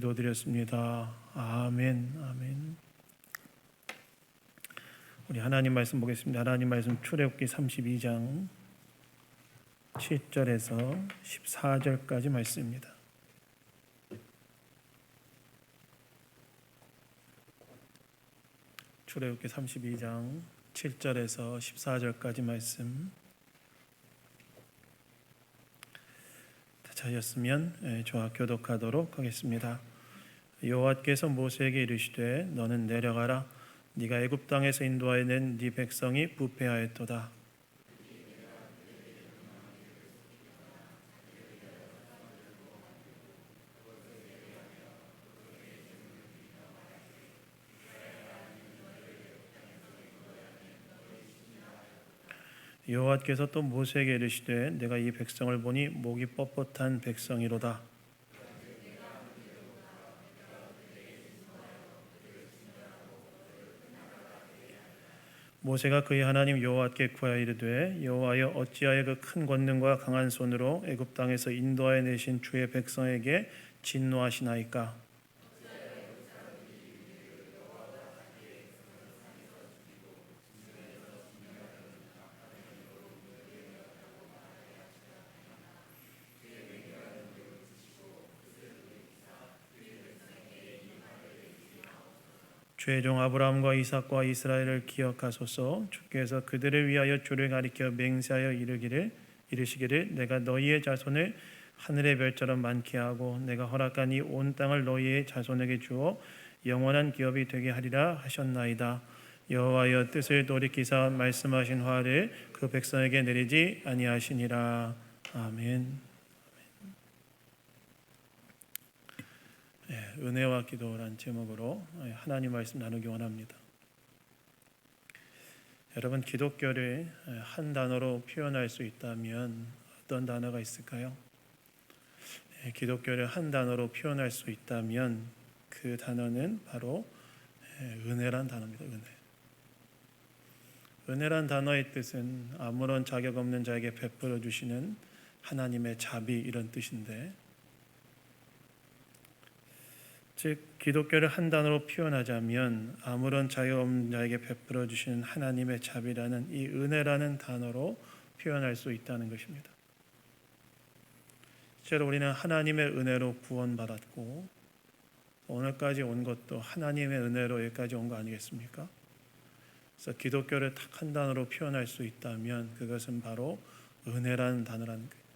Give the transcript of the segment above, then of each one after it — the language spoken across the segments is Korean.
기도드렸습니다. 아멘. 아멘. 우리 하나님 말씀 보겠습니다. 하나님 말씀 출애굽기 32장 7절에서 14절까지 말씀입니다. 출애굽기 32장 7절에서 14절까지 말씀 다 찾으셨으면 저와 교독하도록 하겠습니다. 여호와께서 모세에게 이르시되 너는 내려가라. 네가 애굽 땅에서 인도하여 낸 네 백성이 부패하였도다. 여호와께서 또 모세에게 이르시되 내가 이 백성을 보니 목이 뻣뻣한 백성이로다. 모세가 그의 하나님 여호와께 구하여 이르되 여호와여 어찌하여 그 큰 권능과 강한 손으로 애굽 땅에서 인도하여 내신 주의 백성에게 진노하시나이까. 주의 종 아브라함과 이삭과 이스라엘을 기억하소서. 주께서 그들을 위하여 주를 가리켜 맹세하여 이르시기를 내가 너희의 자손을 하늘의 별처럼 많게 하고 내가 허락한 이 온 땅을 너희의 자손에게 주어 영원한 기업이 되게 하리라 하셨나이다. 여호와여 뜻을 돌이키사 말씀하신 화를 그 백성에게 내리지 아니하시니라. 아멘. 은혜와 기도라는 제목으로 하나님 말씀 나누기 원합니다. 여러분, 기독교를 한 단어로 표현할 수 있다면 어떤 단어가 있을까요? 기독교를 한 단어로 표현할 수 있다면 그 단어는 바로 은혜란 단어입니다. 은혜란 단어의 뜻은 아무런 자격 없는 자에게 베풀어 주시는 하나님의 자비, 이런 뜻인데, 즉 기독교를 한 단어로 표현하자면 아무런 자격 없는 자에게 베풀어 주시는 하나님의 자비라는 이 은혜라는 단어로 표현할 수 있다는 것입니다. 실제로 우리는 하나님의 은혜로 구원받았고 오늘까지 온 것도 하나님의 은혜로 여기까지 온 거 아니겠습니까? 그래서 기독교를 딱 한 단어로 표현할 수 있다면 그것은 바로 은혜라는 단어라는 거예요.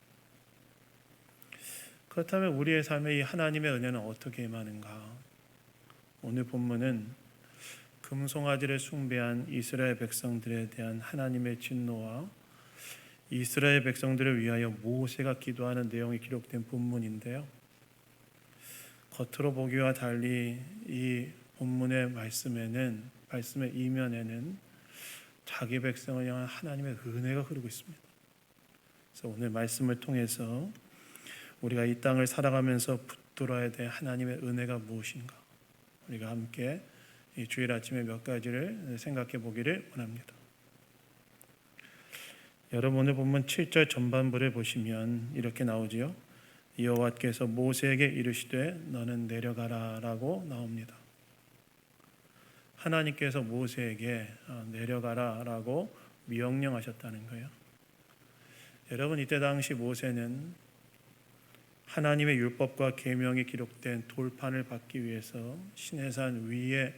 그렇다면 우리의 삶에 이 하나님의 은혜는 어떻게 임하는가? 오늘 본문은 금송아지를 숭배한 이스라엘 백성들에 대한 하나님의 진노와 이스라엘 백성들을 위하여 모세가 기도하는 내용이 기록된 본문인데요. 겉으로 보기와 달리 이 본문의 말씀의 이면에는 자기 백성을 향한 하나님의 은혜가 흐르고 있습니다. 그래서 오늘 말씀을 통해서 우리가 이 땅을 살아가면서 붙들어야 될 하나님의 은혜가 무엇인가, 우리가 함께 이 주일 아침에 몇 가지를 생각해 보기를 원합니다. 여러분, 오늘 본문 7절 전반부를 보시면 이렇게 나오지요. 여호와께서 모세에게 이르시되 너는 내려가라 라고 나옵니다. 하나님께서 모세에게 내려가라 라고 명령하셨다는 거예요. 여러분, 이때 당시 모세는 하나님의 율법과 계명이 기록된 돌판을 받기 위해서 시내산 위에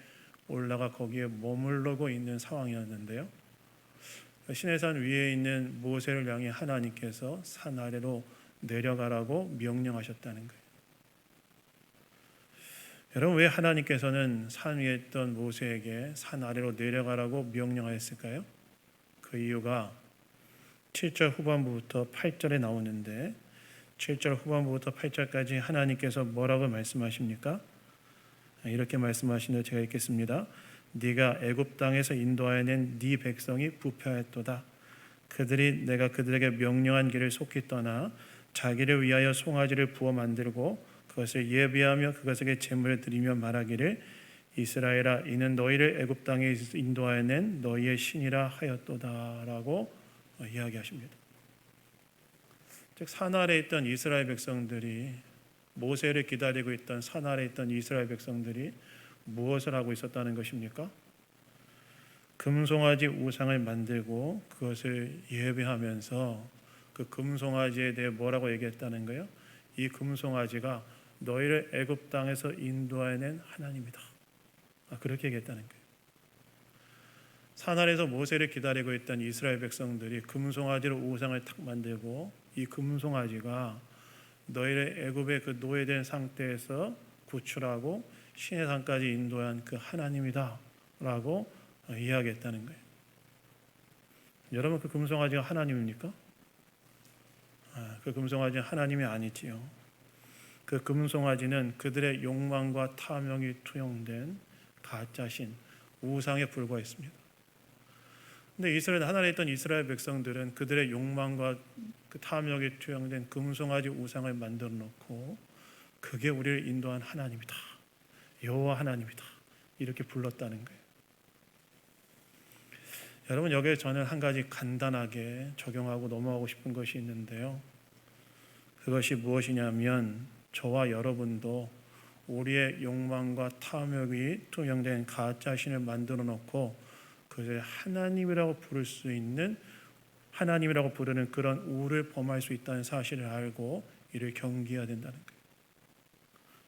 올라가 거기에 머물러고 있는 상황이었는데요. 시내산 위에 있는 모세를 향해 하나님께서 산 아래로 내려가라고 명령하셨다는 거예요. 여러분, 왜 하나님께서는 산 위에 있던 모세에게 산 아래로 내려가라고 명령하였을까요? 그 이유가 7절 후반부부터 8절에 나오는데 7절 후반부부터 8절까지 하나님께서 뭐라고 말씀하십니까? 이렇게 말씀하시는데 제가 읽겠습니다. 네가 애굽 땅에서 인도하여 낸 네 백성이 부패하였도다. 그들이 내가 그들에게 명령한 길을 속히 떠나 자기를 위하여 송아지를 부어 만들고 그것을 예비하며 그것에게 제물을 드리며 말하기를 이스라엘아 이는 너희를 애굽 땅에서 인도하여 낸 너희의 신이라 하였도다 라고 이야기하십니다. 즉 산 아래에 있던 이스라엘 백성들이 모세를 기다리고 있던 산 아래에 있던 이스라엘 백성들이 무엇을 하고 있었다는 것입니까? 금송아지 우상을 만들고 그것을 예배하면서 그 금송아지에 대해 뭐라고 얘기했다는 거예요? 이 금송아지가 너희를 애굽 땅에서 인도해낸 하나님이다. 그렇게 얘기했다는 거예요. 산 아래에서 모세를 기다리고 있던 이스라엘 백성들이 금송아지로 우상을 탁 만들고 이 금송아지가 너희를 애굽의 그 노예된 상태에서 구출하고 신의 산까지 인도한 그 하나님이다 라고 이야기했다는 거예요. 여러분, 그 금송아지가 하나님입니까? 그 금송아지는 하나님이 아니지요. 그 금송아지는 그들의 욕망과 탐욕이 투영된 가짜신 우상에 불과했습니다. 근데 이스라엘 하나에 있던 이스라엘 백성들은 그들의 욕망과 그 탐욕이 투영된 금송아지 우상을 만들어 놓고 그게 우리를 인도한 하나님이다, 여호와 하나님이다, 이렇게 불렀다는 거예요. 여러분, 여기에 저는 한 가지 간단하게 적용하고 넘어가고 싶은 것이 있는데요. 그것이 무엇이냐면 저와 여러분도 우리의 욕망과 탐욕이 투영된 가짜신을 만들어 놓고 그것을 하나님이라고 부를 수 있는, 하나님이라고 부르는 그런 우를 범할 수 있다는 사실을 알고 이를 경계해야 된다는 거예요.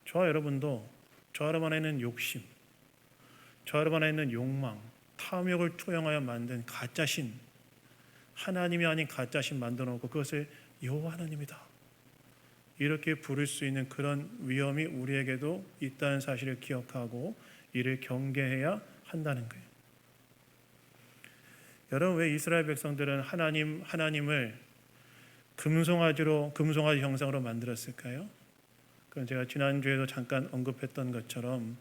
저와 여러분도 저 여러분 안에 있는 욕심, 저 여러분 안에 있는 욕망, 탐욕을 투영하여 만든 가짜신, 하나님이 아닌 가짜신 만들어 놓고 그것을 여호와 하나님이다 이렇게 부를 수 있는 그런 위험이 우리에게도 있다는 사실을 기억하고 이를 경계해야 한다는 거예요. 여러분, 왜 이스라엘 백성들은 하나님을 금송아지 형상으로 만들었을까요? 그건 제가 지난주에도 잠깐 언급했던 것처럼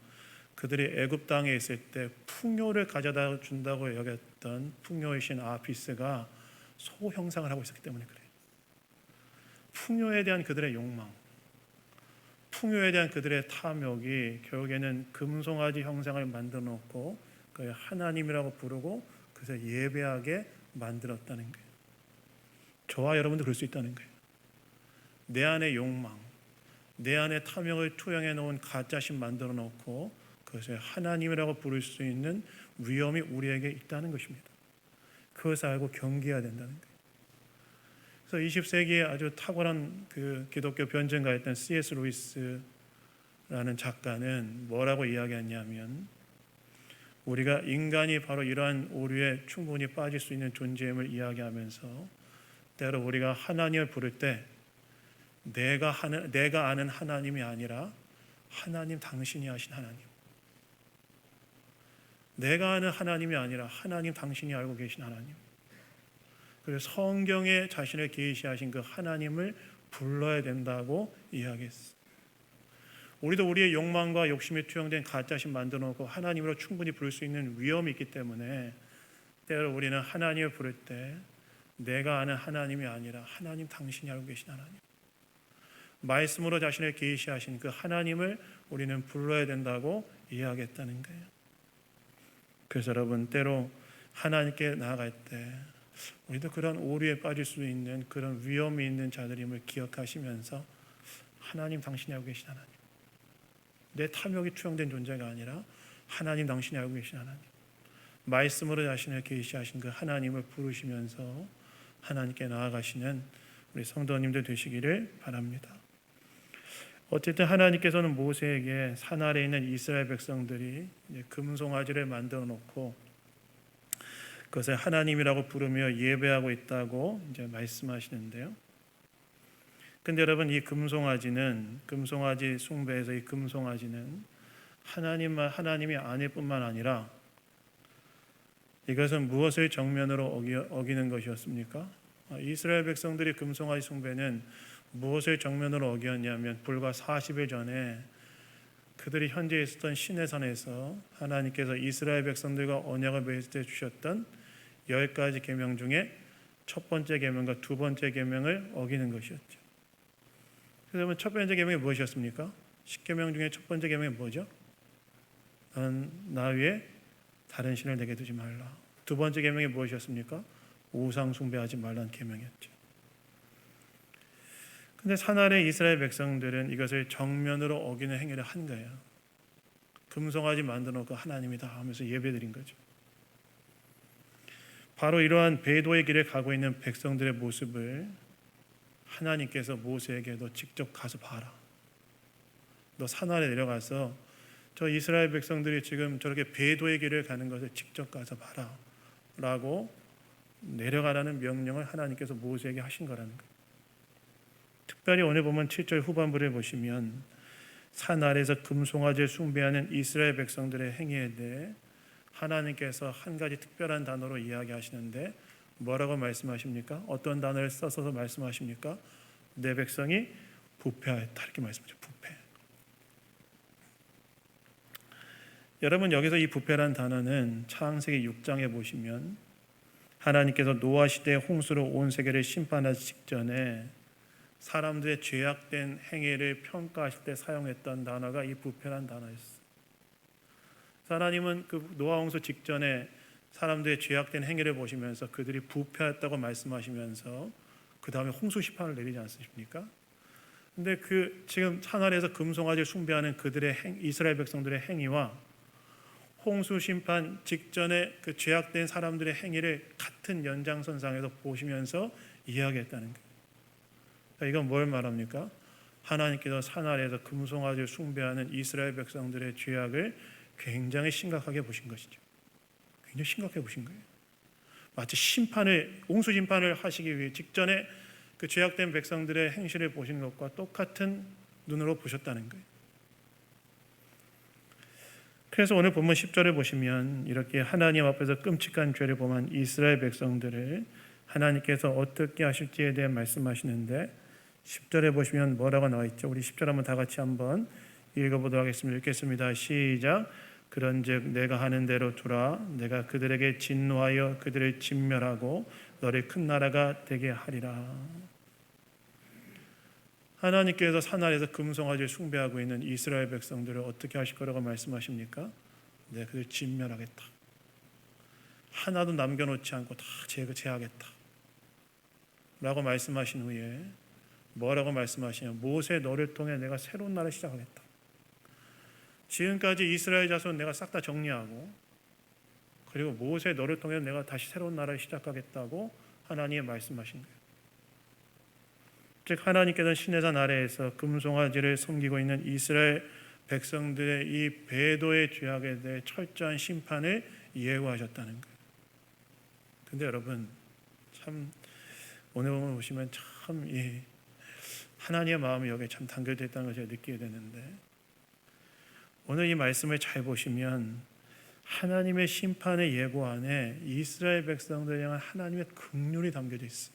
그들이 애굽 땅에 있을 때 풍요를 가져다 준다고 여겼던 풍요의 신 아피스가 소 형상을 하고 있었기 때문에 그래요. 풍요에 대한 그들의 욕망, 풍요에 대한 그들의 탐욕이 결국에는 금송아지 형상을 만들어 놓고 그걸 하나님이라고 부르고 그래서 예배하게 만들었다는 거예요. 저와 여러분도 그럴 수 있다는 거예요. 내 안의 욕망, 내 안의 탐욕을 투영해 놓은 가짜신 만들어 놓고 그것을 하나님이라고 부를 수 있는 위험이 우리에게 있다는 것입니다. 그것을 알고 경계해야 된다는 거예요. 그래서 20세기에 아주 탁월한 그 기독교 변증가였던 C.S. 루이스라는 작가는 뭐라고 이야기했냐면 우리가 인간이 바로 이러한 오류에 충분히 빠질 수 있는 존재임을 이야기하면서 때로 우리가 하나님을 부를 때 내가 아는 하나님이 아니라 하나님 당신이 하신 하나님, 내가 아는 하나님이 아니라 하나님 당신이 알고 계신 하나님, 그리고 성경에 자신을 계시하신 그 하나님을 불러야 된다고 이야기했어. 우리도 우리의 욕망과 욕심이 투영된 가짜신 만들어 놓고 하나님으로 충분히 부를 수 있는 위험이 있기 때문에 때로 우리는 하나님을 부를 때 내가 아는 하나님이 아니라 하나님 당신이 알고 계신 하나님, 말씀으로 자신을 계시하신 그 하나님을 우리는 불러야 된다고 이야기했다는 거예요. 그래서 여러분, 때로 하나님께 나아갈 때 우리도 그런 오류에 빠질 수 있는 그런 위험이 있는 자들임을 기억하시면서 하나님 당신이 알고 계신 하나님, 내 탐욕이 투영된 존재가 아니라 하나님 당신이 알고 계신 하나님, 말씀으로 자신을 계시하신 그 하나님을 부르시면서 하나님께 나아가시는 우리 성도님들 되시기를 바랍니다. 어쨌든 하나님께서는 모세에게 산 아래에 있는 이스라엘 백성들이 금송아지를 만들어 놓고 그것을 하나님이라고 부르며 예배하고 있다고 이제 말씀하시는데요. 근데 여러분, 이 금송아지 숭배에서 이 금송아지는 하나님이 아닐 뿐만 아니라 이것은 무엇을 정면으로 어기는 것이었습니까? 이스라엘 백성들이 금송아지 숭배는 무엇을 정면으로 어겼냐면 불과 40일 전에 그들이 현재 있었던 시내산에서 하나님께서 이스라엘 백성들과 언약을 맺을 때 주셨던 10가지 계명 중에 첫 번째 계명과 두 번째 계명을 어기는 것이었죠. 그러면 첫 번째 계명이 무엇이었습니까? 10계명 중에 첫 번째 계명이 뭐죠? 나 위에 다른 신을 내게 두지 말라. 두 번째 계명이 무엇이었습니까? 우상 숭배하지 말라는 계명이었죠. 근데 산 아래 이스라엘 백성들은 이것을 정면으로 어기는 행위를 한 거예요. 금송아지 만들어 놓고 하나님이다 하면서 예배드린 거죠. 바로 이러한 배도의 길을 가고 있는 백성들의 모습을 하나님께서 모세에게 너 직접 가서 봐라. 너 산 아래 내려가서 저 이스라엘 백성들이 지금 저렇게 배도의 길을 가는 것을 직접 가서 봐라 라고 내려가라는 명령을 하나님께서 모세에게 하신 거라는 거예요. 특별히 오늘 보면 7절 후반부를 보시면 산 아래에서 금송아지를 숭배하는 이스라엘 백성들의 행위에 대해 하나님께서 한 가지 특별한 단어로 이야기하시는데 뭐라고 말씀하십니까? 어떤 단어를 써서 말씀하십니까? 내 백성이 부패하였다 이렇게 말씀하죠. 부패. 여러분 여기서 이 부패란 단어는 창세기 6장에 보시면 하나님께서 노아 시대의 홍수로 온 세계를 심판하기 직전에 사람들의 죄악된 행위를 평가하실 때 사용했던 단어가 이 부패란 단어였어요. 하나님은 그 노아 홍수 직전에 사람들의 죄악된 행위를 보시면서 그들이 부패했다고 말씀하시면서 그 다음에 홍수 심판을 내리지 않습니까? 근데 그 지금 산 아래에서 금송아지를 숭배하는 그들의 이스라엘 백성들의 행위와 홍수 심판 직전에 그 죄악된 사람들의 행위를 같은 연장선상에서 보시면서 이야기했다는 거예요. 이건 뭘 말합니까? 하나님께서 산 아래에서 금송아지를 숭배하는 이스라엘 백성들의 죄악을 굉장히 심각하게 보신 것이죠. 굉장히 심각하게 보신 거예요. 마치 홍수 심판을 하시기 위해 직전에 그 죄악된 백성들의 행실을 보신 것과 똑같은 눈으로 보셨다는 거예요. 그래서 오늘 본문 10절을 보시면 이렇게 하나님 앞에서 끔찍한 죄를 범한 이스라엘 백성들을 하나님께서 어떻게 하실지에 대해 말씀하시는데 10절에 보시면 뭐라고 나와 있죠? 우리 10절 한번 다 같이 한번 읽어보도록 하겠습니다. 읽겠습니다. 시작. 그런즉 내가 하는 대로 두라. 내가 그들에게 진노하여 그들을 진멸하고 너를 큰 나라가 되게 하리라. 하나님께서 산 아래에서 금송아지를 숭배하고 있는 이스라엘 백성들을 어떻게 하실 거라고 말씀하십니까? 내가 그들을 진멸하겠다. 하나도 남겨놓지 않고 다 제하겠다 라고 말씀하신 후에 뭐라고 말씀하시냐? 모세 너를 통해 내가 새로운 나라를 시작하겠다. 지금까지 이스라엘 자손 내가 싹 다 정리하고 그리고 모세 너를 통해 내가 다시 새로운 나라를 시작하겠다고 하나님이 말씀하신 거예요. 즉 하나님께서는 시내산 아래에서 금송아지를 섬기고 있는 이스라엘 백성들의 이 배도의 죄악에 대해 철저한 심판을 예고하셨다는 거예요. 근데 여러분 참 오늘 보시면 참 하나님의 마음이 여기에 참 담겨져 있다는 것을 느끼게 되는데 오늘 이 말씀을 잘 보시면 하나님의 심판의 예고 안에 이스라엘 백성들을 향한 하나님의 긍휼이 담겨져 있어요.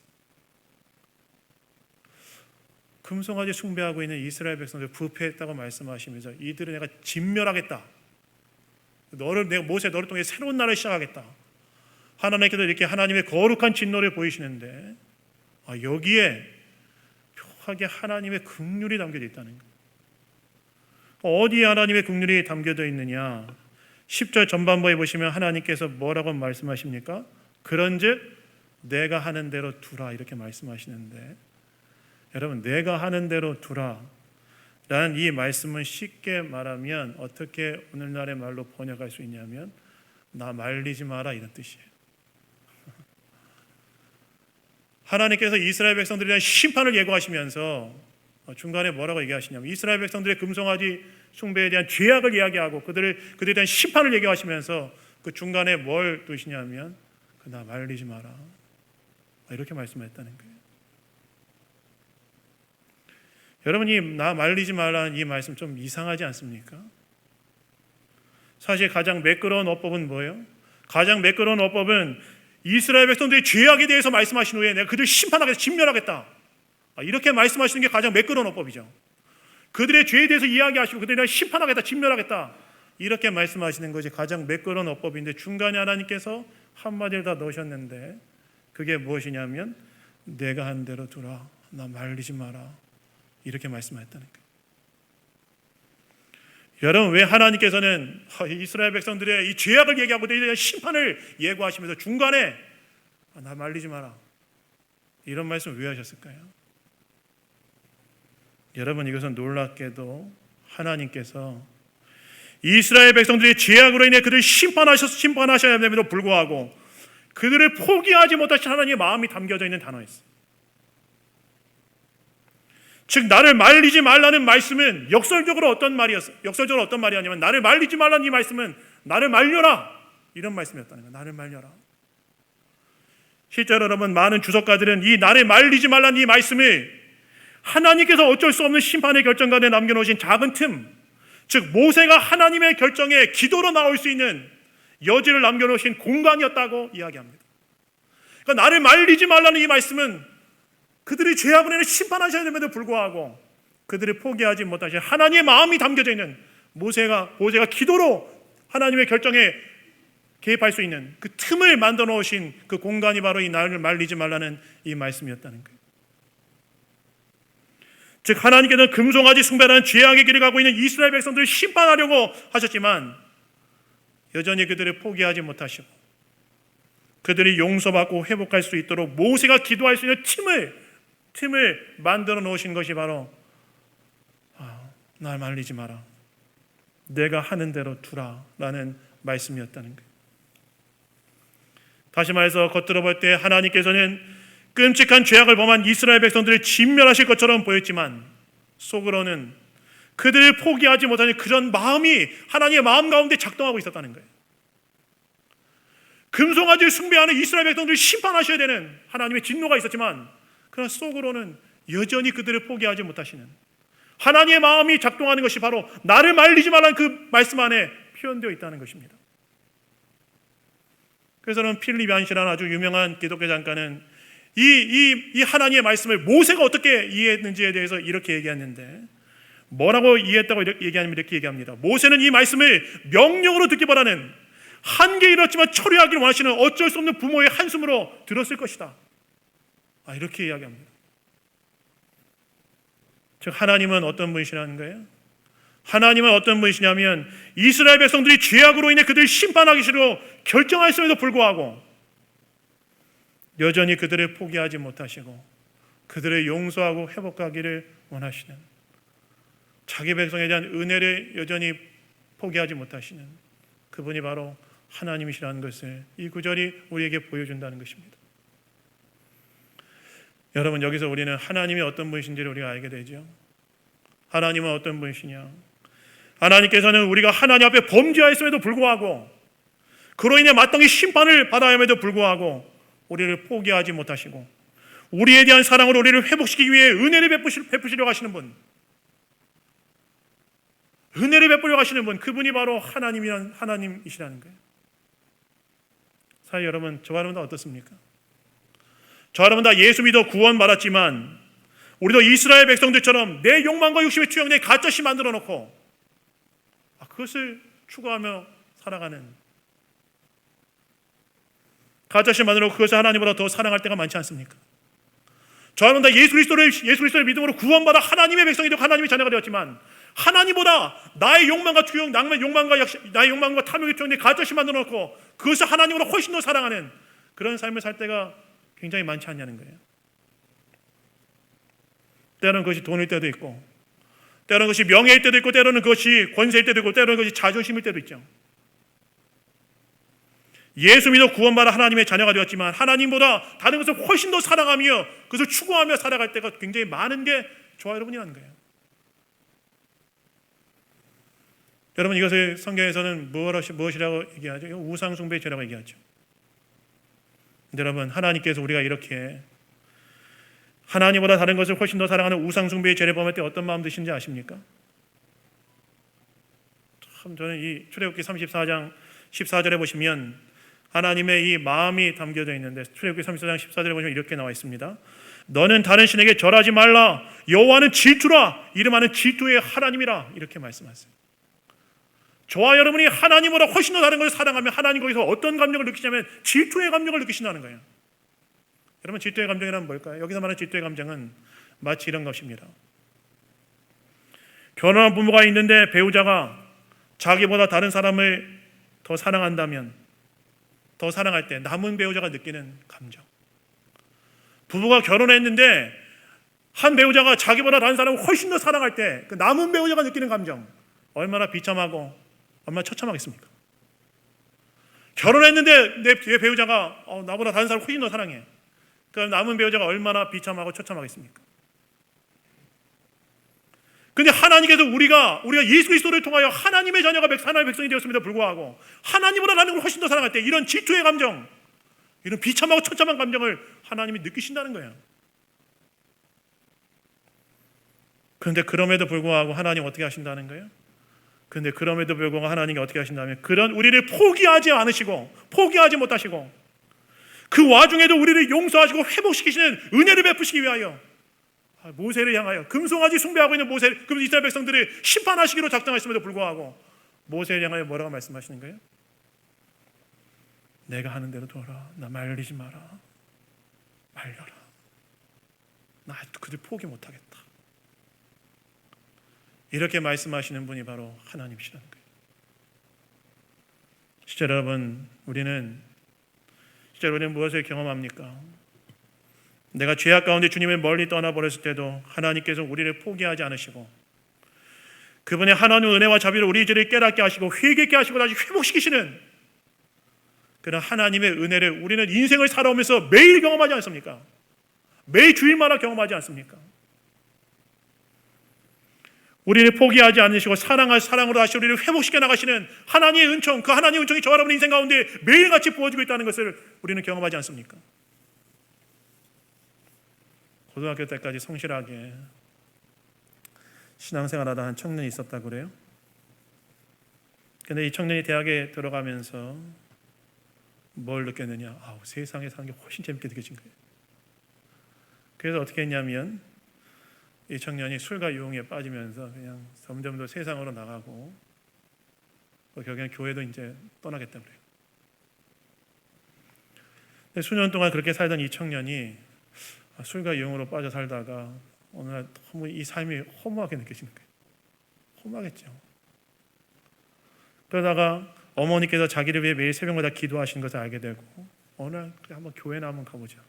금송아지 숭배하고 있는 이스라엘 백성들 부패했다고 말씀하시면서 이들을 내가 진멸하겠다. 내가 모세 너를 통해 새로운 나라를 시작하겠다. 하나님께서 이렇게 하나님의 거룩한 진노를 보이시는데 여기에 묘하게 하나님의 긍휼이 담겨져 있다는 거예요. 어디에 하나님의 긍휼이 담겨져 있느냐? 10절 전반부에 보시면 하나님께서 뭐라고 말씀하십니까? 그런즉 내가 하는 대로 두라 이렇게 말씀하시는데 여러분 내가 하는 대로 두라 라는 이 말씀은 쉽게 말하면 어떻게 오늘날의 말로 번역할 수 있냐면 나 말리지 마라 이런 뜻이에요. 하나님께서 이스라엘 백성들에 대한 심판을 예고하시면서 중간에 뭐라고 얘기하시냐면 이스라엘 백성들의 금송아지 숭배에 대한 죄악을 이야기하고 그들에 대한 심판을 얘기하시면서 그 중간에 뭘 두시냐면 나 말리지 마라 이렇게 말씀했다는 거예요. 여러분이 나 말리지 말라는 이 말씀 좀 이상하지 않습니까? 사실 가장 매끄러운 어법은 뭐예요? 가장 매끄러운 어법은 이스라엘 백성들의 죄악에 대해서 말씀하신 후에 내가 그들을 심판하겠다, 진멸하겠다 이렇게 말씀하시는 게 가장 매끄러운 어법이죠. 그들의 죄에 대해서 이야기하시고 그들에 대한 심판하겠다, 진멸하겠다 이렇게 말씀하시는 것이 가장 매끄러운 어법인데 중간에 하나님께서 한마디를 다 넣으셨는데 그게 무엇이냐면 내가 한 대로 두라, 나 말리지 마라 이렇게 말씀하셨다는 거예요. 여러분 왜 하나님께서는 이스라엘 백성들의 이 죄악을 얘기하고 그들에 대한 심판을 예고하시면서 중간에 나 말리지 마라 이런 말씀을 왜 하셨을까요? 여러분, 이것은 놀랍게도 하나님께서 이스라엘 백성들이 죄악으로 인해 그들을 심판하셔야 됨에도 불구하고 그들을 포기하지 못하신 하나님의 마음이 담겨져 있는 단어였어요. 즉, 나를 말리지 말라는 말씀은 역설적으로 어떤 말이었냐면, 나를 말리지 말라는 이 말씀은 나를 말려라, 이런 말씀이었다는 거예요. 나를 말려라. 실제로 여러분, 많은 주석가들은 이 나를 말리지 말라는 이 말씀을 하나님께서 어쩔 수 없는 심판의 결정관에 남겨놓으신 작은 틈, 즉 모세가 하나님의 결정에 기도로 나올 수 있는 여지를 남겨놓으신 공간이었다고 이야기합니다. 그러니까 나를 말리지 말라는 이 말씀은 그들이 죄악으로 인해 심판하셔야 됨에도 불구하고 그들을 포기하지 못하신 하나님의 마음이 담겨져 있는 모세가 기도로 하나님의 결정에 개입할 수 있는 그 틈을 만들어 놓으신 그 공간이 바로 이 나를 말리지 말라는 이 말씀이었다는 거예요. 즉, 하나님께서는 금송아지 숭배라는 죄악의 길을 가고 있는 이스라엘 백성들을 심판하려고 하셨지만 여전히 그들을 포기하지 못하시고 그들이 용서받고 회복할 수 있도록 모세가 기도할 수 있는 틈을 만들어 놓으신 것이 바로 날 말리지 마라, 내가 하는 대로 두라 라는 말씀이었다는 거예요. 다시 말해서 겉으로 볼 때 하나님께서는 끔찍한 죄악을 범한 이스라엘 백성들을 진멸하실 것처럼 보였지만 속으로는 그들을 포기하지 못하는 그런 마음이 하나님의 마음 가운데 작동하고 있었다는 거예요. 금송아지를 숭배하는 이스라엘 백성들을 심판하셔야 되는 하나님의 진노가 있었지만 그러나 속으로는 여전히 그들을 포기하지 못하시는 하나님의 마음이 작동하는 것이 바로 나를 말리지 말라는 그 말씀 안에 표현되어 있다는 것입니다. 그래서 저는 필립 얀시라는 아주 유명한 기독교 작가는 이 하나님의 말씀을 모세가 어떻게 이해했는지에 대해서 이렇게 얘기했는데, 뭐라고 이해했다고 얘기하냐면 이렇게 얘기합니다. 모세는 이 말씀을 명령으로 듣기보다는 한계 잃었지만 처리하기를 원하시는 어쩔 수 없는 부모의 한숨으로 들었을 것이다, 이렇게 이야기합니다. 즉, 하나님은 어떤 분이시라는 거예요? 하나님은 어떤 분이시냐면 이스라엘 백성들이 죄악으로 인해 그들을 심판하기로 결정하였음에도 불구하고 여전히 그들을 포기하지 못하시고 그들을 용서하고 회복하기를 원하시는, 자기 백성에 대한 은혜를 여전히 포기하지 못하시는 그분이 바로 하나님이시라는 것을 이 구절이 우리에게 보여준다는 것입니다. 여러분, 여기서 우리는 하나님이 어떤 분이신지를 우리가 알게 되죠. 하나님은 어떤 분이시냐? 하나님께서는 우리가 하나님 앞에 범죄하였음에도 불구하고 그로 인해 마땅히 심판을 받아야 함에도 불구하고 우리를 포기하지 못하시고 우리에 대한 사랑으로 우리를 회복시키기 위해 은혜를 베푸시려고 하시는 분, 은혜를 베푸려고 하시는 분, 그분이 바로 하나님이시라는 거예요. 사실 여러분, 저와 여러분 다 어떻습니까? 저와 여러분 다 예수 믿어 구원받았지만 우리도 이스라엘 백성들처럼 내 욕망과 욕심에 투영된 가짜신 만들어 놓고 그것을 추구하며 살아가는, 가짜신 만들어 그것을 하나님보다 더 사랑할 때가 많지 않습니까? 저와 여러분 다 예수 그리스도를 믿음으로 구원받아 하나님의 백성이 되고 하나님의 자녀가 되었지만 하나님보다 나의 욕망과 나의 욕망과 탐욕에 투영된 가짜신 만들어 놓고 그것을 하나님보다 훨씬 더 사랑하는 그런 삶을 살 때가 굉장히 많지 않냐는 거예요. 때로는 그것이 돈일 때도 있고, 때로는 그것이 명예일 때도 있고, 때로는 그것이 권세일 때도 있고, 때로는 그것이 자존심일 때도 있죠. 예수 믿어 구원받아 하나님의 자녀가 되었지만 하나님보다 다른 것을 훨씬 더 사랑하며 그것을 추구하며 살아갈 때가 굉장히 많은 게 저와 여러분이라는 거예요. 여러분, 이것을 성경에서는 무엇이라고 얘기하죠? 우상숭배의 죄라고 얘기하죠. 근데 여러분, 하나님께서 우리가 이렇게 하나님보다 다른 것을 훨씬 더 사랑하는 우상숭배의 죄를 범할 때 어떤 마음 드시는지 아십니까? 참, 저는 이 출애굽기 34장 14절에 보시면 하나님의 이 마음이 담겨져 있는데, 출애굽기 34장 14절에 보시면 이렇게 나와 있습니다. 너는 다른 신에게 절하지 말라. 여호와는 질투라. 이름하는 질투의 하나님이라. 이렇게 말씀하세요. 저와 여러분이 하나님보다 훨씬 더 다른 것을 사랑하면 하나님 거기서 어떤 감정을 느끼냐면 질투의 감정을 느끼신다는 거예요. 여러분, 질투의 감정이란 뭘까요? 여기서 말하는 질투의 감정은 마치 이런 것입니다. 결혼한 부부가 있는데 배우자가 자기보다 다른 사람을 더 사랑한다면, 더 사랑할 때 남은 배우자가 느끼는 감정. 부부가 결혼했는데 한 배우자가 자기보다 다른 사람을 훨씬 더 사랑할 때 그 남은 배우자가 느끼는 감정 얼마나 비참하고 얼마나 처참하겠습니까? 결혼했는데 내 뒤에 배우자가 나보다 다른 사람을 훨씬 더 사랑해. 그럼 남은 배우자가 얼마나 비참하고 처참하겠습니까? 근데 하나님께서 우리가 예수 그리스도를 통하여 하나님의 자녀가 하나님의 백성이 되었음에도 불구하고 하나님보다 나는 걸 훨씬 더 사랑할 때 이런 질투의 감정, 이런 비참하고 처참한 감정을 하나님이 느끼신다는 거예요. 그런데 그럼에도 불구하고 하나님 어떻게 하신다는 거예요? 그런데 그럼에도 불구하고 하나님이 어떻게 하신다면 그런 우리를 포기하지 않으시고 포기하지 못하시고 그 와중에도 우리를 용서하시고 회복시키시는 은혜를 베푸시기 위하여 모세를 향하여 금송아지 숭배하고 있는 모세, 그 이스라엘 백성들을 심판하시기로 작정하셨음에도 불구하고 모세를 향하여 뭐라고 말씀하시는 거예요? 내가 하는 대로 둬라. 나 말리지 마라. 말려라. 나 그들 포기 못하겠다. 이렇게 말씀하시는 분이 바로 하나님이시라는 거예요. 진짜 여러분, 우리는 무엇을 경험합니까? 내가 죄악 가운데 주님을 멀리 떠나버렸을 때도 하나님께서 우리를 포기하지 않으시고 그분의 하나님의 은혜와 자비로 우리 죄를 깨닫게 하시고 회개케 하시고 다시 회복시키시는 그런 하나님의 은혜를 우리는 인생을 살아오면서 매일 경험하지 않습니까? 매일 주일마다 경험하지 않습니까? 우리를 포기하지 않으시고 사랑으로 다시 우리를 회복시켜 나가시는 하나님의 은총, 그 하나님의 은총이 저와 여러분의 인생 가운데 매일같이 부어지고 있다는 것을 우리는 경험하지 않습니까? 고등학교 때까지 성실하게 신앙생활하다 한 청년이 있었다고 그래요. 그런데 이 청년이 대학에 들어가면서 뭘 느꼈느냐? 세상에 사는 게 훨씬 재밌게 느껴진 거예요. 그래서 어떻게 했냐면 이 청년이 술과 유흥에 빠지면서 그냥 점점 더 세상으로 나가고 결국엔 교회도 이제 떠나겠다 그래요. 근데 수년 동안 그렇게 살던 이 청년이 술과 유흥으로 빠져 살다가 어느 날 너무 이 삶이 허무하게 느껴지는 거예요. 허무하겠죠. 그러다가 어머니께서 자기를 위해 매일 새벽마다 기도하시는 것을 알게 되고 어느 날 한번 교회나 한번 가보자.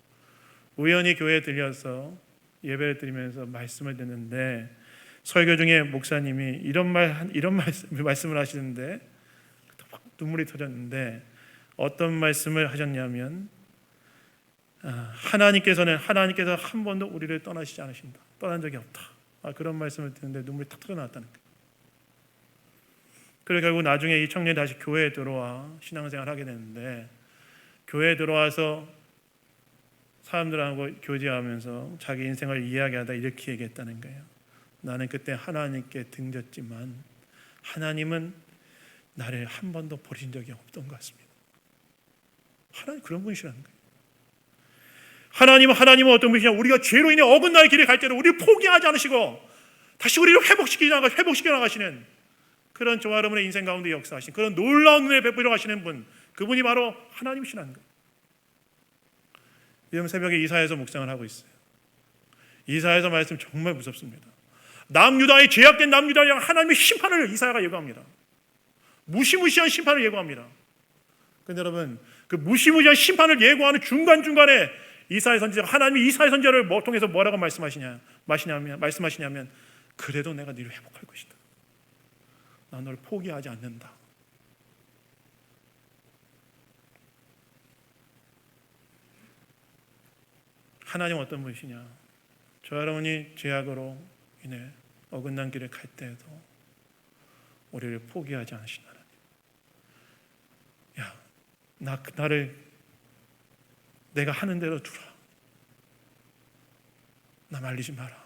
우연히 교회에 들려서 예배를 드리면서 말씀을 듣는데 설교 중에 목사님이 이런 말씀을 하시는데 눈물이 터졌는데 어떤 말씀을 하셨냐면 하나님께서 한 번도 우리를 떠나시지 않으신다. 떠난 적이 없다. 그런 말씀을 듣는데 눈물이 탁 터져나왔다는 거예요. 그리고 결국 나중에 이 청년이 다시 교회에 들어와 신앙생활을 하게 되는데 교회에 들어와서 사람들하고 교제하면서 자기 인생을 이야기하다 이렇게 얘기했다는 거예요. 나는 그때 하나님께 등졌지만 하나님은 나를 한 번도 버리신 적이 없던 것 같습니다. 하나님 그런 분이시라는 거예요. 하나님은 어떤 분이시냐? 우리가 죄로 인해 어긋날 길을 갈 때도 우리를 포기하지 않으시고 다시 우리를 회복시켜 나가시는 그런 저와 여러분의 인생 가운데 역사하신 그런 놀라운 은혜를 베풀어 가시는 분, 그분이 바로 하나님이시라는 거예요. 요즘 새벽에 이사야서 묵상을 하고 있어요. 이사야서 말씀 정말 무섭습니다. 남유다의 죄악된 남유다에 향한 하나님의 심판을 이사야가 예고합니다. 무시무시한 심판을 예고합니다. 그런데 여러분, 그 무시무시한 심판을 예고하는 중간중간에 이사야 선지자가 하나님이 이사야 선지자를 통해서 뭐라고 말씀하시냐면 그래도 내가 너를 회복할 것이다. 난 너를 포기하지 않는다. 하나님은 어떤 분이시냐? 저 여러분이 죄악으로 인해 어긋난 길을 갈 때에도 우리를 포기하지 않으신 하나님. 나를 내가 하는 대로 두라. 나 말리지 마라.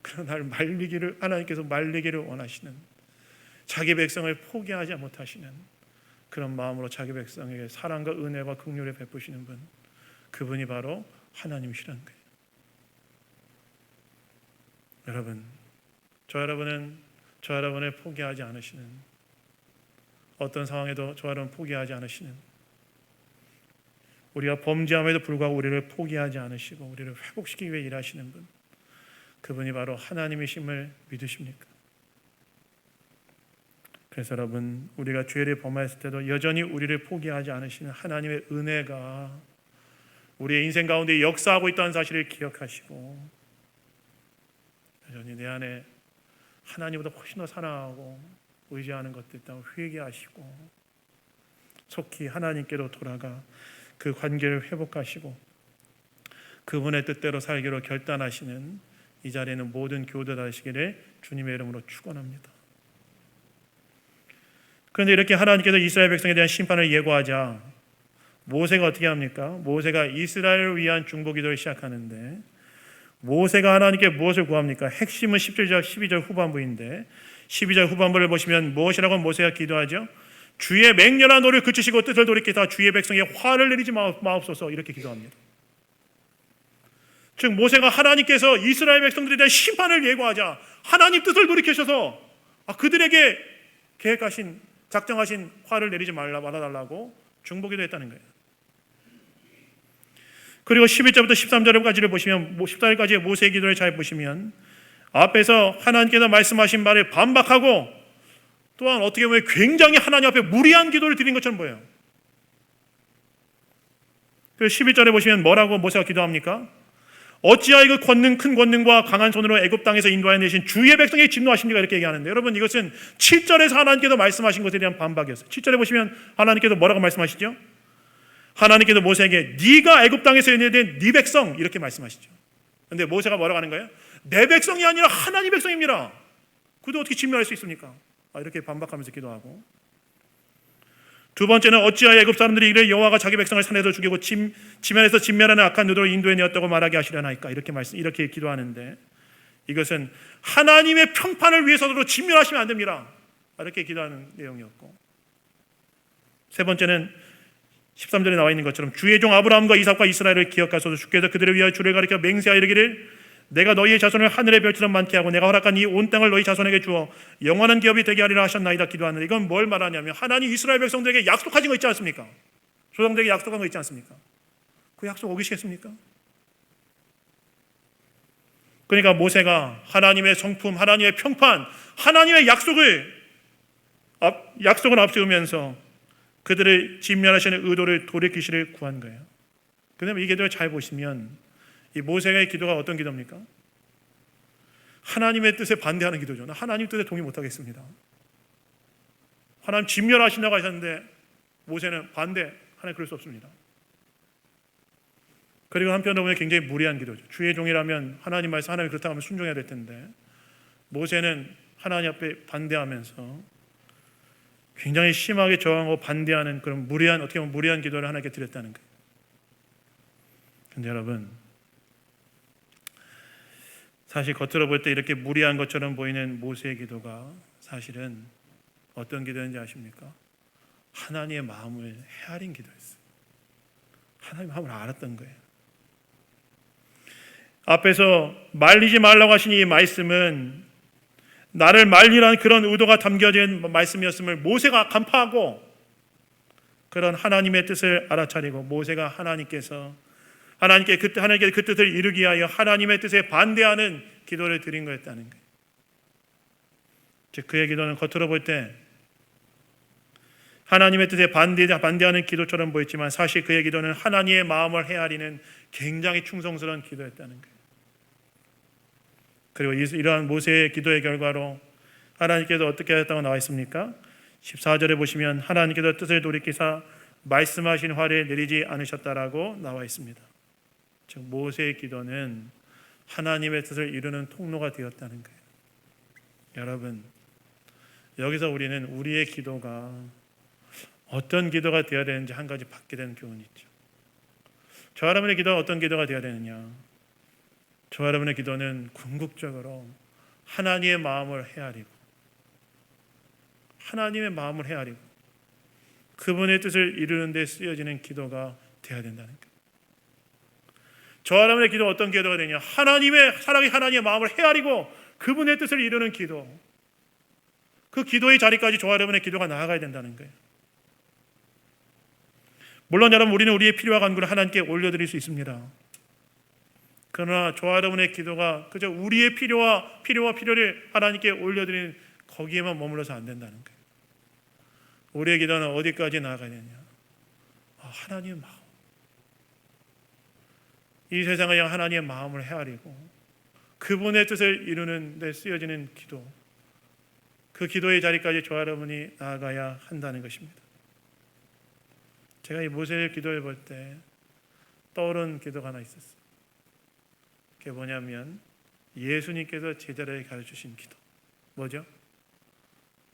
그러나 나를 하나님께서 말리기를 원하시는, 자기 백성을 포기하지 못하시는 그런 마음으로 자기 백성에게 사랑과 은혜와 긍휼을 베푸시는 분, 그분이 바로 하나님이시라는 거예요. 여러분, 저 여러분을 포기하지 않으시는, 어떤 상황에도 저 여러분 포기하지 않으시는, 우리가 범죄함에도 불구하고 우리를 포기하지 않으시고 우리를 회복시키기 위해 일하시는 분, 그분이 바로 하나님이심을 믿으십니까? 그래서 여러분, 우리가 죄를 범했을 때도 여전히 우리를 포기하지 않으시는 하나님의 은혜가 우리의 인생 가운데 역사하고 있다는 사실을 기억하시고 여전히 내 안에 하나님보다 훨씬 더 사랑하고 의지하는 것들 있다고 회개하시고 속히 하나님께로 돌아가 그 관계를 회복하시고 그분의 뜻대로 살기로 결단하시는 이 자리에는 모든 교우들 하시기를 주님의 이름으로 축원합니다. 그런데 이렇게 하나님께서 이스라엘 백성에 대한 심판을 예고하자 모세가 어떻게 합니까? 모세가 이스라엘을 위한 중보 기도를 시작하는데 모세가 하나님께 무엇을 구합니까? 핵심은 17절 12절 후반부인데 12절 후반부를 보시면 무엇이라고 모세가 기도하죠? 주의 맹렬한 노를 그치시고 뜻을 돌이키사 주의 백성에 화를 내리지 마옵소서 이렇게 기도합니다. 즉 모세가 하나님께서 이스라엘 백성들에 대한 심판을 예고하자 하나님 뜻을 돌이키셔서 그들에게 계획하신 작정하신 화를 내리지 말아달라고 중보기도 했다는 거예요. 그리고 11절부터 13절까지를 보시면 14절까지의 모세의 기도를 잘 보시면 앞에서 하나님께서 말씀하신 말에 반박하고 또한 어떻게 보면 굉장히 하나님 앞에 무리한 기도를 드린 것처럼 보여요. 그래서 11절에 보시면 뭐라고 모세가 기도합니까? 어찌하여 그 큰 권능과 강한 손으로 애굽 땅에서 인도하여 내신 주의 백성에게 진노하십니까? 이렇게 얘기하는데 여러분 이것은 7절에서 하나님께서 말씀하신 것에 대한 반박이었어요. 7절에 보시면 하나님께서 뭐라고 말씀하시죠? 하나님께서 모세에게 네가 애굽 땅에서 인도된 네 백성 이렇게 말씀하시죠. 그런데 모세가 뭐라고 하는 거예요? 내 백성이 아니라 하나님 백성입니다. 그도 어떻게 진멸할 수 있습니까? 이렇게 반박하면서 기도하고 두 번째는 어찌하여 애굽 사람들이 이래 여호와가 자기 백성을 산에서 죽이고 지면에서 진멸하는 악한 누더로 인도해 내었다고 말하게 하시려나이까 이렇게 기도하는데 이것은 하나님의 평판을 위해서도 진멸하시면 안 됩니다. 이렇게 기도하는 내용이었고 세 번째는 13절에 나와 있는 것처럼 주의 종 아브라함과 이삭과 이스라엘을 기억하소서 주께서 그들을 위하여 주를 가리켜 맹세하여 이르기를 내가 너희의 자손을 하늘의 별처럼 많게 하고 내가 허락한 이 온 땅을 너희 자손에게 주어 영원한 기업이 되게 하리라 하셨나이다 기도하는데 이건 뭘 말하냐면 하나님 이스라엘 백성들에게 약속하신 거 있지 않습니까? 조상들에게 약속한 거 있지 않습니까? 그 약속 어기시겠습니까? 그러니까 모세가 하나님의 성품, 하나님의 평판, 하나님의 약속을 앞세우면서 그들을 진멸하시는 의도를 돌이키시를 구한 거예요. 그다음에 이 기도를 잘 보시면 이 모세의 기도가 어떤 기도입니까? 하나님의 뜻에 반대하는 기도죠. 하나님 뜻에 동의 못하겠습니다. 하나님 진멸하신다고 하셨는데 모세는 반대, 하나님 그럴 수 없습니다. 그리고 한편으로 보면 굉장히 무리한 기도죠. 주의 종이라면 하나님 말씀 하나님 그렇다고 하면 순종해야 될 텐데 모세는 하나님 앞에 반대하면서 굉장히 심하게 저항하고 반대하는 그런 어떻게 보면 무리한 기도를 하나님께 드렸다는 거예요. 그런데 여러분 사실 겉으로 볼 때 이렇게 무리한 것처럼 보이는 모세의 기도가 사실은 어떤 기도인지 아십니까? 하나님의 마음을 헤아린 기도였어요. 하나님의 마음을 알았던 거예요. 앞에서 말리지 말라고 하신 이 말씀은 나를 말리라는 그런 의도가 담겨진 말씀이었음을 모세가 간파하고 그런 하나님의 뜻을 알아차리고 모세가 하나님께 그 뜻을 이루기 위하여 하나님의 뜻에 반대하는 기도를 드린 거였다는 거예요. 즉 그의 기도는 겉으로 볼 때 하나님의 뜻에 반대하는 기도처럼 보였지만 사실 그의 기도는 하나님의 마음을 헤아리는 굉장히 충성스러운 기도였다는 거예요. 그리고 이러한 모세의 기도의 결과로 하나님께서 어떻게 하셨다고 나와 있습니까? 14절에 보시면 하나님께서 뜻을 돌이키사 말씀하신 화를 내리지 않으셨다라고 나와 있습니다. 즉 모세의 기도는 하나님의 뜻을 이루는 통로가 되었다는 거예요. 여러분 여기서 우리는 우리의 기도가 어떤 기도가 되어야 되는지 한 가지 받게 되는 교훈이 있죠. 저 여러분의 기도가 어떤 기도가 되어야 되느냐? 저 여러분의 기도는 궁극적으로 하나님의 마음을 헤아리고 그분의 뜻을 이루는 데 쓰여지는 기도가 되어야 된다는 거예요. 저 여러분의 기도가 어떤 기도가 되냐? 하나님의 마음을 헤아리고 그분의 뜻을 이루는 기도. 그 기도의 자리까지 저 여러분의 기도가 나아가야 된다는 거예요. 물론 여러분 우리는 우리의 필요와 간구를 하나님께 올려드릴 수 있습니다. 그러나 저와 여러분의 기도가 그저 우리의 필요를 하나님께 올려드리는 거기에만 머물러서 안 된다는 거예요. 우리의 기도는 어디까지 나아가야 되냐? 하나님의 마음. 이 세상을 향한 하나님의 마음을 헤아리고 그분의 뜻을 이루는 데 쓰여지는 기도, 그 기도의 자리까지 저와 여러분이 나아가야 한다는 것입니다. 제가 이 모세의 기도를 볼 때 떠오른 기도가 하나 있었어요. 그게 뭐냐면 예수님께서 제자들에게 가르치신 기도. 뭐죠?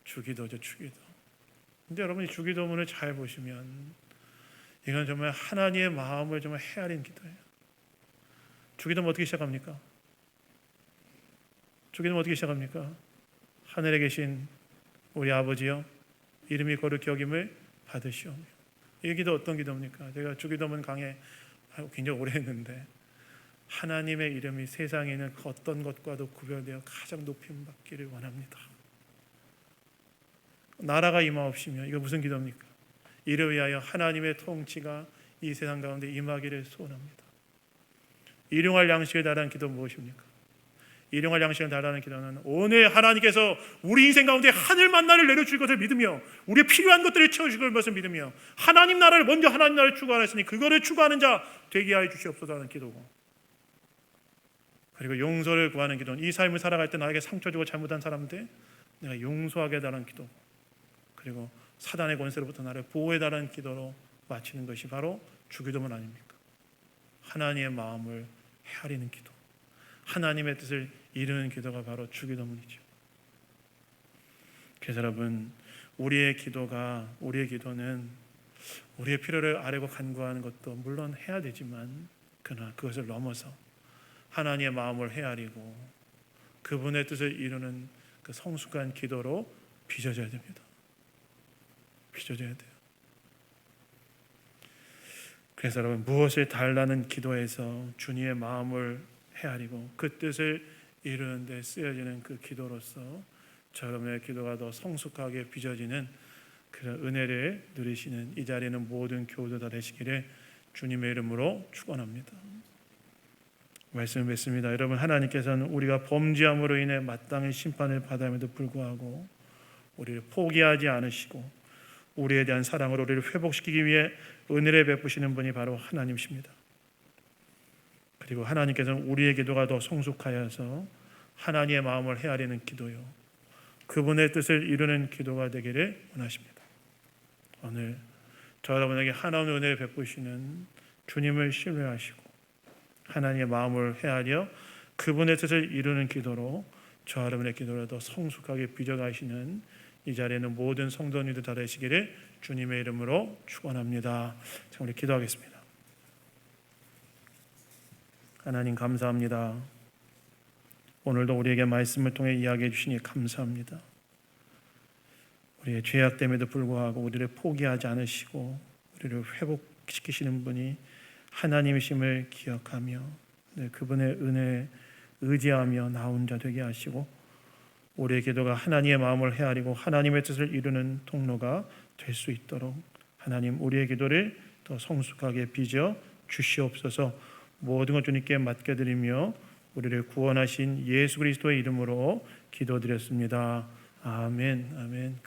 주기도죠, 주기도. 근데 여러분이 주기도문을 잘 보시면 이건 정말 하나님의 마음을 정말 헤아린 기도예요. 주기도문 어떻게 시작합니까? 주기도문 어떻게 시작합니까? 하늘에 계신 우리 아버지여, 이름이 거룩히 여김을 받으시오며. 이 기도 어떤 기도입니까? 제가 주기도문 강의 굉장히 오래 했는데, 하나님의 이름이 세상에 있는 그 어떤 것과도 구별되어 가장 높임 받기를 원합니다. 나라가 임하옵시며, 이거 무슨 기도입니까? 이를 위하여 하나님의 통치가 이 세상 가운데 임하기를 소원합니다. 일용할 양식을 달라는 기도 무엇입니까? 일용할 양식을 달라는 기도는 오늘 하나님께서 우리 인생 가운데 하늘 만나를 내려줄 것을 믿으며 우리의 필요한 것들을 채워줄 것을 믿으며 하나님 나라를 먼저 하나님 나라를 추구하였으니 그거를 추구하는 자 되게 하여 주시옵소서 하는 기도고, 그리고 용서를 구하는 기도는 이 삶을 살아갈 때 나에게 상처 주고 잘못한 사람들 내가 용서하게 해달라는 기도, 그리고 사단의 권세로부터 나를 보호해달라는 기도로 마치는 것이 바로 주기도문 아닙니까? 하나님의 마음을 헤아리는 기도, 하나님의 뜻을 이루는 기도가 바로 주기도문이죠. 그래서 여러분, 우리의 기도는 우리의 필요를 아뢰고 간구하는 것도 물론 해야 되지만, 그러나 그것을 넘어서 하나님의 마음을 헤아리고 그분의 뜻을 이루는 그 성숙한 기도로 빚어져야 됩니다. 빚어져야 돼요. 그래서 여러분, 무엇을 달라는 기도에서 주님의 마음을 헤아리고 그 뜻을 이루는 데 쓰여지는 그 기도로서 여러분의 기도가 더 성숙하게 빚어지는 그런 은혜를 누리시는 이 자리에는 모든 교우들 다 되시기를 주님의 이름으로 축원합니다. 말씀을 맺습니다. 여러분, 하나님께서는 우리가 범죄함으로 인해 마땅한 심판을 받음에도 불구하고 우리를 포기하지 않으시고 우리에 대한 사랑으로 우리를 회복시키기 위해 은혜를 베푸시는 분이 바로 하나님이십니다. 그리고 하나님께서는 우리의 기도가 더 성숙하여서 하나님의 마음을 헤아리는 기도요, 그분의 뜻을 이루는 기도가 되기를 원하십니다. 오늘 저 여러분에게 하나님의 은혜를 베푸시는 주님을 신뢰하시고 하나님의 마음을 헤아려 그분의 뜻을 이루는 기도로 저 여러분의 기도를 더 성숙하게 빚어가시는 이 자리에는 모든 성도님들 다 되시기를 주님의 이름으로 축원합니다. 자, 우리 기도하겠습니다. 하나님 감사합니다. 오늘도 우리에게 말씀을 통해 이야기해 주시니 감사합니다. 우리의 죄악됨에도 불구하고 우리를 포기하지 않으시고 우리를 회복시키시는 분이 하나님이심을 기억하며 그분의 은혜에 의지하며 나온 자 되게 하시고 우리의 기도가 하나님의 마음을 헤아리고 하나님의 뜻을 이루는 통로가 될 수 있도록 하나님, 우리의 기도를 더 성숙하게 빚어 주시옵소서. 모든 것 주님께 맡겨드리며 우리를 구원하신 예수 그리스도의 이름으로 기도드렸습니다. 아멘. 아멘.